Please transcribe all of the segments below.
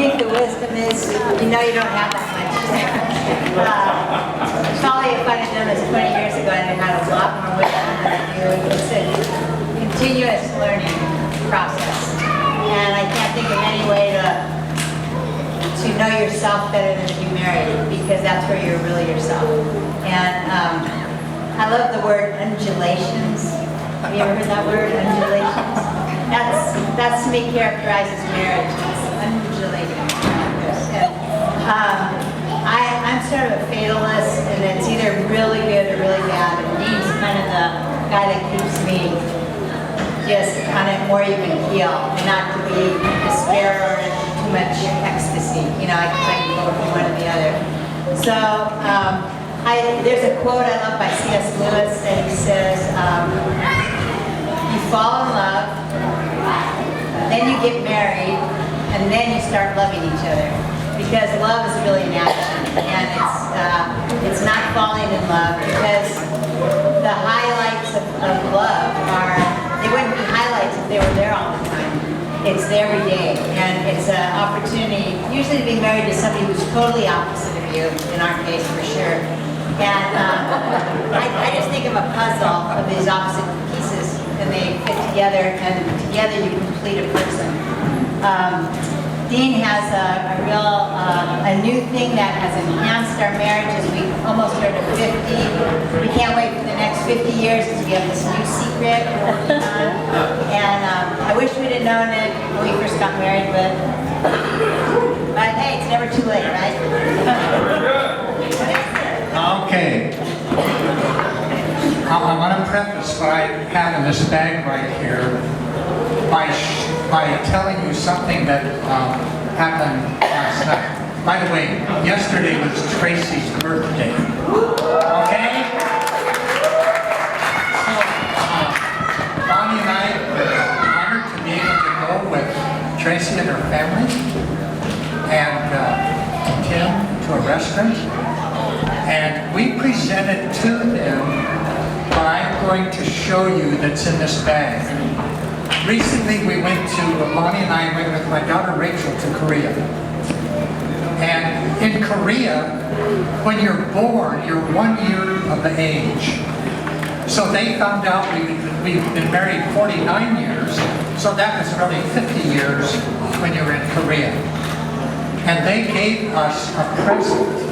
think the wisdom is, you know you don't have that much. Probably if I'd have done this 20 years ago, I'd have had a lot more wisdom than I do. It's a continuous learning process. And I can't think of any way to know yourself better than to be married, because that's where you're really yourself. And I love the word undulations. Have you ever heard that word, undulations? That's to me characterizes marriage. It's undulating. And, I'm sort of a fatalist, and it's either really good or really bad. And Dean's kind of the guy that keeps me just on it more even keel, and not to be despair or too much ecstasy. You know, I can go from one to the other. So there's a quote I love by C.S. Lewis, and he says, you fall in love, then you get married, and then you start loving each other. Because love is really an action, and it's not falling in love, because the highlights of love are, they wouldn't be highlights if they were there all the time. It's there every day, and it's an opportunity, usually to be married to somebody who's totally opposite of you, in our case for sure. And I just think of a puzzle of these opposite pieces, and they fit together, and together you complete a person. Dean has a new thing that has enhanced our marriage as we almost are to 50. We can't wait for the next 50 years as we have this new secret we're working on. And I wish we'd have known it when we first got married, but hey, it's never too late, right? Okay. I want to preface what I had in this bag right here by telling you something that happened last night. By the way, yesterday was Tracie's birthday. Okay? So, Bonnie and I were honored to be able to go with Tracie and her family and Tim to a restaurant. And we presented to them what I'm going to show you that's in this bag. Recently we went to, Bonnie and I went with my daughter Rachel to Korea. And in Korea, when you're born, you're 1 year of the age. So they found out we've been married 49 years, so that was really 50 years when you were in Korea. And they gave us a present.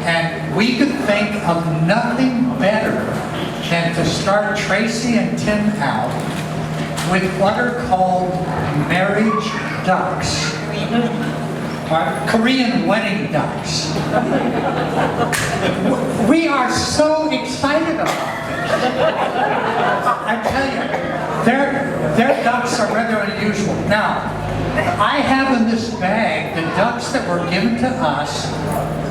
And we could think of nothing better than to start Tracie and Tim out with what are called marriage ducks. Korean wedding ducks. We are so excited about this. I tell you, their ducks are rather unusual. Now, I have in this bag the ducks that were given to us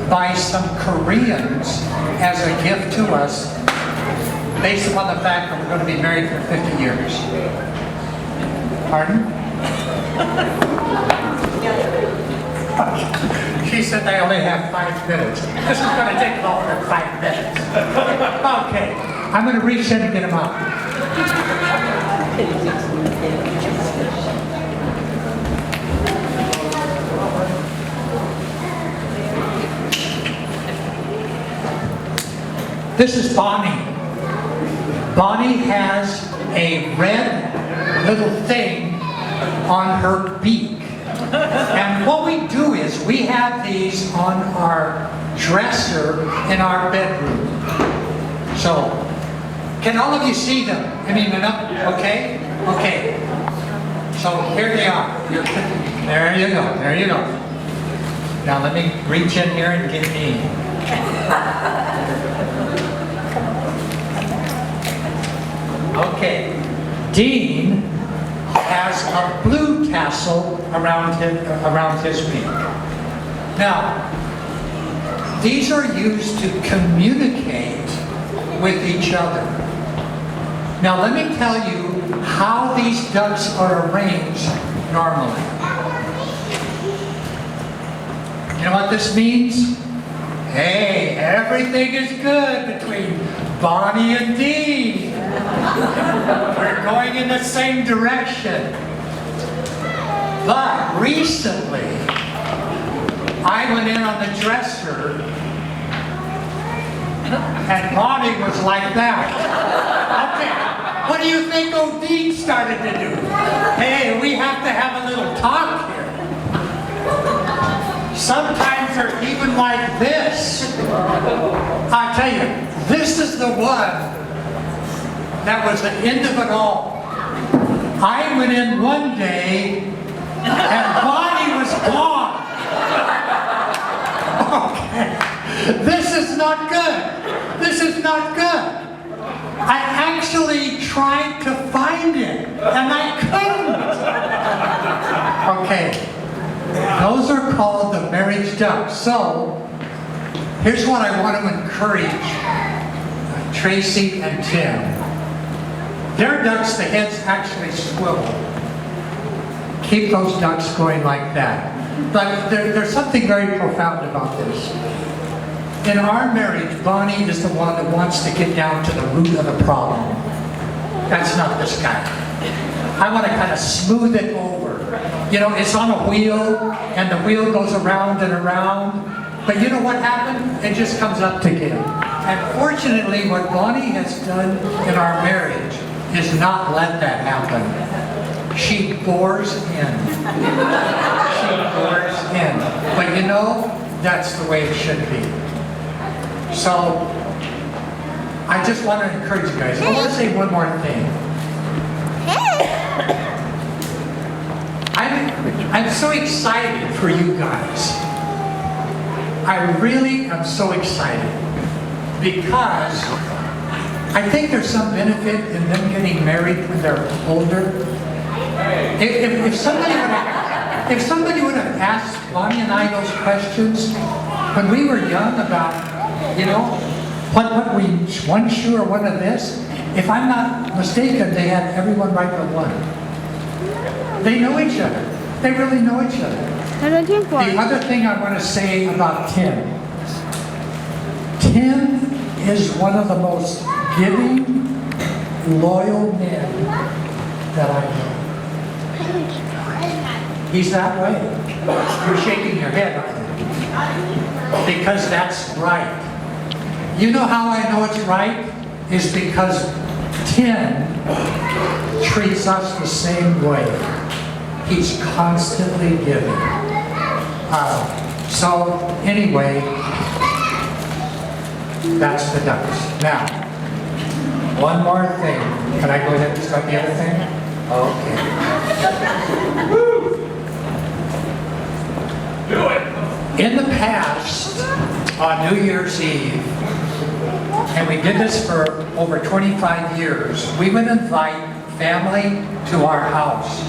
by some Koreans as a gift to us, based upon the fact that we're going to be married for 50 years. Pardon? She said they only have 5 minutes. This is going to take longer than 5 minutes. Okay, I'm going to reach in and get them out. This is Bonnie. Bonnie has a red little thing on her beak. And what we do is we have these on our dresser in our bedroom. So, can all of you see them? I mean, enough? Okay? Okay. So here they are. There you go. There you go. Now let me reach in here and get me. Okay, Dean has a blue tassel around his beak. Now, these are used to communicate with each other. Now, let me tell you how these ducks are arranged normally. You know what this means? Hey, everything is good between Bonnie and Dean. We're going in the same direction. But recently, I went in on the dresser, and Bonnie was like that. Okay, what do you think Odine started to do? Hey, we have to have a little talk here. Sometimes they're even like this. I tell you, this is the one that was the end of it all. I went in one day and Bonnie was gone. Okay. This is not good. This is not good. I actually tried to find it and I couldn't. Okay. Those are called the marriage ducks. So, here's what I want to encourage Tracie and Tim. Their ducks, the heads actually swivel. Keep those ducks going like that. But there's something very profound about this. In our marriage, Bonnie is the one that wants to get down to the root of the problem. That's not this guy. I want to kind of smooth it over. You know, it's on a wheel, and the wheel goes around and around. But you know what happened? It just comes up to him. And fortunately, what Bonnie has done in our marriage is not let that happen. She bores in. She bores in. But you know, that's the way it should be. So, I just want to encourage you guys. I want to say one more thing. I'm so excited for you guys. I really am so excited because I think there's some benefit in them getting married when they're older. If somebody would have asked Bonnie and I those questions when we were young about, you know, what we, one shoe or one of this, if I'm not mistaken, they had everyone right but one. They know each other. They really know each other. The other thing I want to say about Tim. Tim is one of the most giving, loyal men that I know. He's that way. You're shaking your head, aren't you? Because that's right. You know how I know it's right? Is because Tim treats us the same way. He's constantly giving. So, anyway, that's the ducks. Now, one more thing. Can I go ahead and start the other thing? Okay. Do it. In the past, on New Year's Eve, and we did this for over 25 years, we would invite family to our house.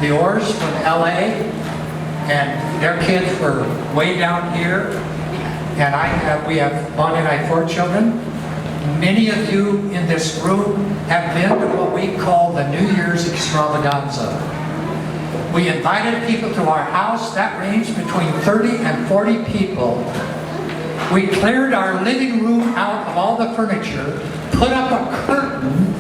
The Orrs from LA, and their kids were way down here, and we have Bonnie and I 4 children. Many of you in this room have been to what we call the New Year's extravaganza. We invited people to our house that ranged between 30 and 40 people. We cleared our living room out of all the furniture, put up a curtain.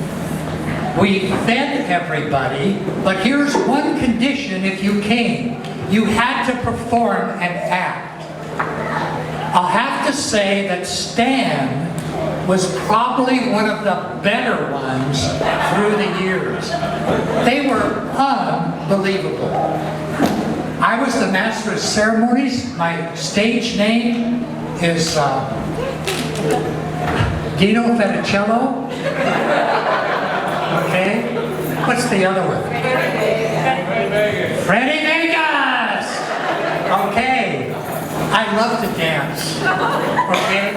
We fed everybody, but here's one condition if you came. You had to perform an act. I'll have to say that Stan was probably one of the better ones through the years. They were unbelievable. I was the master of ceremonies. My stage name is Dino Feticello. Okay? What's the other one? Freddie Vegas! Okay. I love to dance. Okay?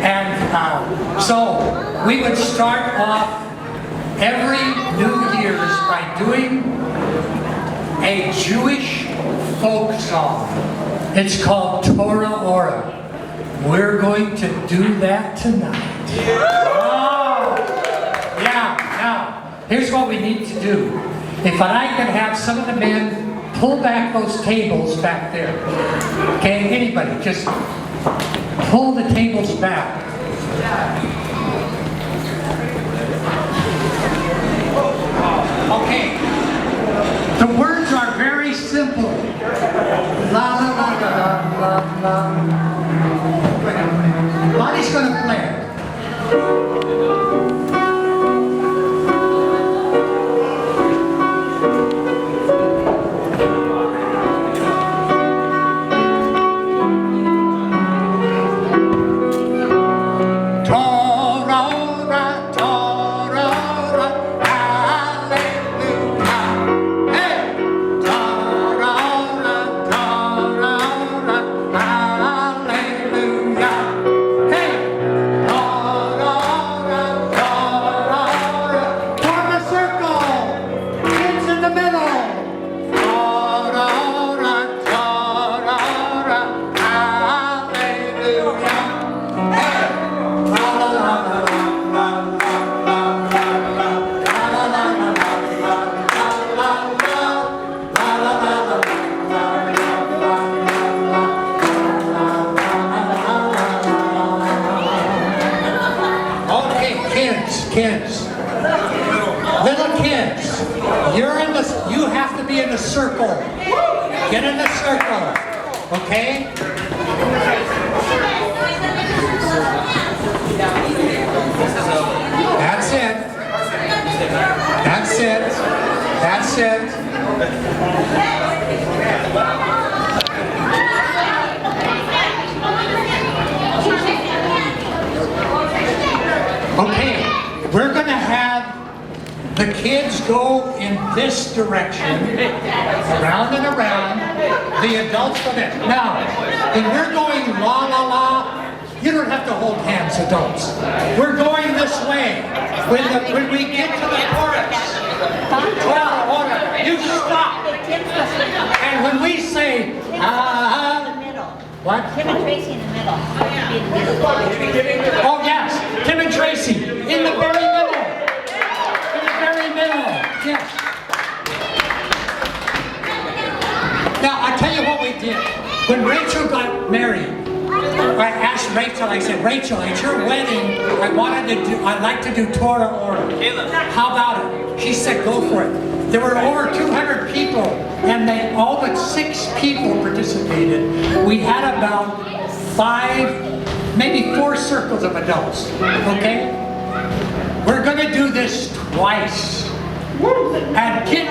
And so we would start off every New Year's by doing a Jewish folk song. It's called Torah Orah. We're going to do that tonight. Oh! Yeah, now, here's what we need to do. If I could have some of the men pull back those tables back there. Okay, anybody, just pull the tables back. Okay, the words are very Bonnie's going to play. Torah Orah, Torah Orah, hallelujah. Hey! Torah Orah, Torah Orah, hallelujah. Hey! Torah Orah, Torah Orah. Form a circle. Kids in the middle. Torah Orah, Torah Orah, hallelujah. Hey! Okay, kids, little kids, you have to be in the circle. Get in the circle, okay? That's it. That's it. That's it. Okay, we're going to have the kids go in this direction, around and around. The adults go there. Now, when we're going la la la, you don't have to hold hands, adults. We're going this way. When we get to the chorus, Torah Orah, you stop. And when we say, what? Tim and Tracie in the middle. Oh yes, Tim and Tracie in the very middle. In the very middle. Yes. Now I tell you what we did. When Rachel got married, I asked Rachel. I said, Rachel, at your wedding, I'd like to do Torah Orah. How about it? She said, go for it. There were over 200 people, and all but 6 people participated. We had about 5, maybe 4 circles of adults. Okay? We're going to do this twice. And get